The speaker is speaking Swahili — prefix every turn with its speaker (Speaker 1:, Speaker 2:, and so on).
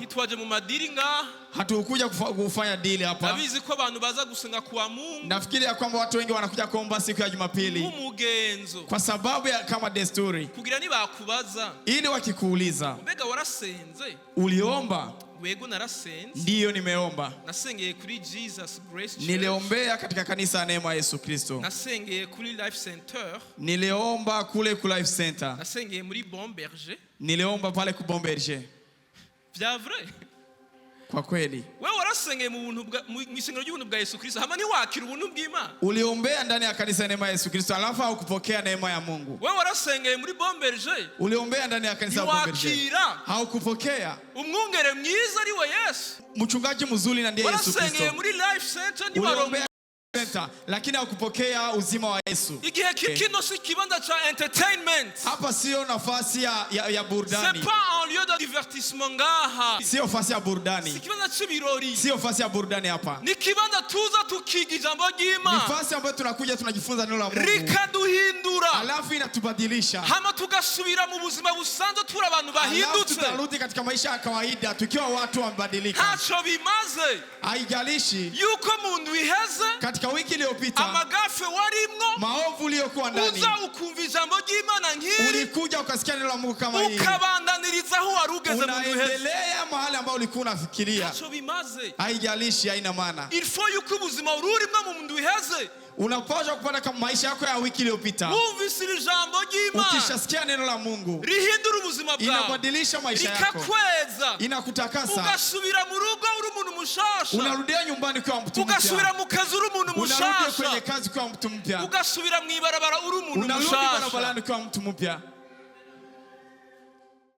Speaker 1: Hitwaje mu madili nga.
Speaker 2: Hatukuja kufanya deal hapa.
Speaker 1: Nabizi ko abantu baza gusenga kwa Mungu.
Speaker 2: Nafikiri ya kwamba watu wengi wanakuja kuomba siku ya Jumapili.
Speaker 1: Umugenzo.
Speaker 2: Kwa sababu ya kama desturi.
Speaker 1: Kugira ni bakubaza.
Speaker 2: Ili wakikuuliza.
Speaker 1: Mbega warasenze?
Speaker 2: Uliomba?
Speaker 1: Wego narasenze.
Speaker 2: Ndiyo nimeomba.
Speaker 1: Nasengeye kuri Jesus Grace Church.
Speaker 2: Niliombea katika kanisa la Neema ya Yesu Kristo.
Speaker 1: Nasengeye kuri Life Center.
Speaker 2: Niliomba kule ku Life Center.
Speaker 1: Nasengeye muri Bon Berger.
Speaker 2: Niliomba pale ku Bon Berger.
Speaker 1: Vya vrai?
Speaker 2: Kwa kweli.
Speaker 1: Wewe warasengeye mu buntu bwa misengero y'ubuntu bwa Yesu Kristo. Hama ni wakira ubuntu bw'Imana.
Speaker 2: Uliombea ndani ya kanisa la Neema ya Yesu Kristo alafu haukupokea neema ya Mungu.
Speaker 1: Wewe warasengeye muri Bon Berger.
Speaker 2: Uliombea ndani ya kanisa la Bon Berger. Haukupokea.
Speaker 1: Umwungere mwiza ari we Yesu.
Speaker 2: Mchungaji mzuri na ndiye Yesu Kristo.
Speaker 1: Warasengeye muri Life Center ni barongo.
Speaker 2: Lakini hakupokea uzima wa Yesu.
Speaker 1: Igihe kino si kibanza cha entertainment.
Speaker 2: Hapa sio nafasi ya burudani.
Speaker 1: C'est pas un lieu de divertissement ngaha.
Speaker 2: Sio nafasi ya burudani.
Speaker 1: Si kibanza c'ibirori.
Speaker 2: Sio nafasi ya burudani hapa.
Speaker 1: Ni kibanza tuza tukiga ijambo ry'Imana.
Speaker 2: Nafasi ambayo tunakuja tunajifunza neno la Mungu.
Speaker 1: Rikaduhindura.
Speaker 2: Alafu inatubadilisha.
Speaker 1: Hama tugasubira mu buzima busanzwe turi abantu bahindutse.
Speaker 2: Alafu tutarudi katika maisha ya kawaida tukiwa watu wamebadilika.
Speaker 1: Hacho bimaze.
Speaker 2: Haijalishi.
Speaker 1: Yuko mundu iheze.
Speaker 2: Katika wiki iliyopita
Speaker 1: amagafe warimwo
Speaker 2: maovu uliyokuwa ndani
Speaker 1: uza ukumva ijambo ry'Imana nk'iri
Speaker 2: ulikuja ukasikia neno la Mungu kama hili
Speaker 1: ukabandaniriza aho warugeze mu duheze
Speaker 2: unaendelea mahali ambao ulikuwa unafikiria
Speaker 1: hacho bimaze
Speaker 2: haijalishi haina maana
Speaker 1: il faut yuko ubuzima ururimwe mu mundu iheze
Speaker 2: unapaswa kupata kama maisha yako ya wiki iliyopita
Speaker 1: umvisira ijambo ry'Imana
Speaker 2: ukishasikia neno la Mungu
Speaker 1: rihindura ubuzima bwawe
Speaker 2: inabadilisha maisha yako
Speaker 1: ikakweza
Speaker 2: inakutakasa
Speaker 1: ugasubira mu rugo uri umuntu mushasha
Speaker 2: unarudia nyumbani kwa mtu mpya
Speaker 1: ugasubira mu kazi uri umuntu mushasha
Speaker 2: unarudi kwenye kazi kwa mtu mpya
Speaker 1: ugasubira mu ibarabara uri umuntu mushasha
Speaker 2: unarudi barabarani kwa mtu mpya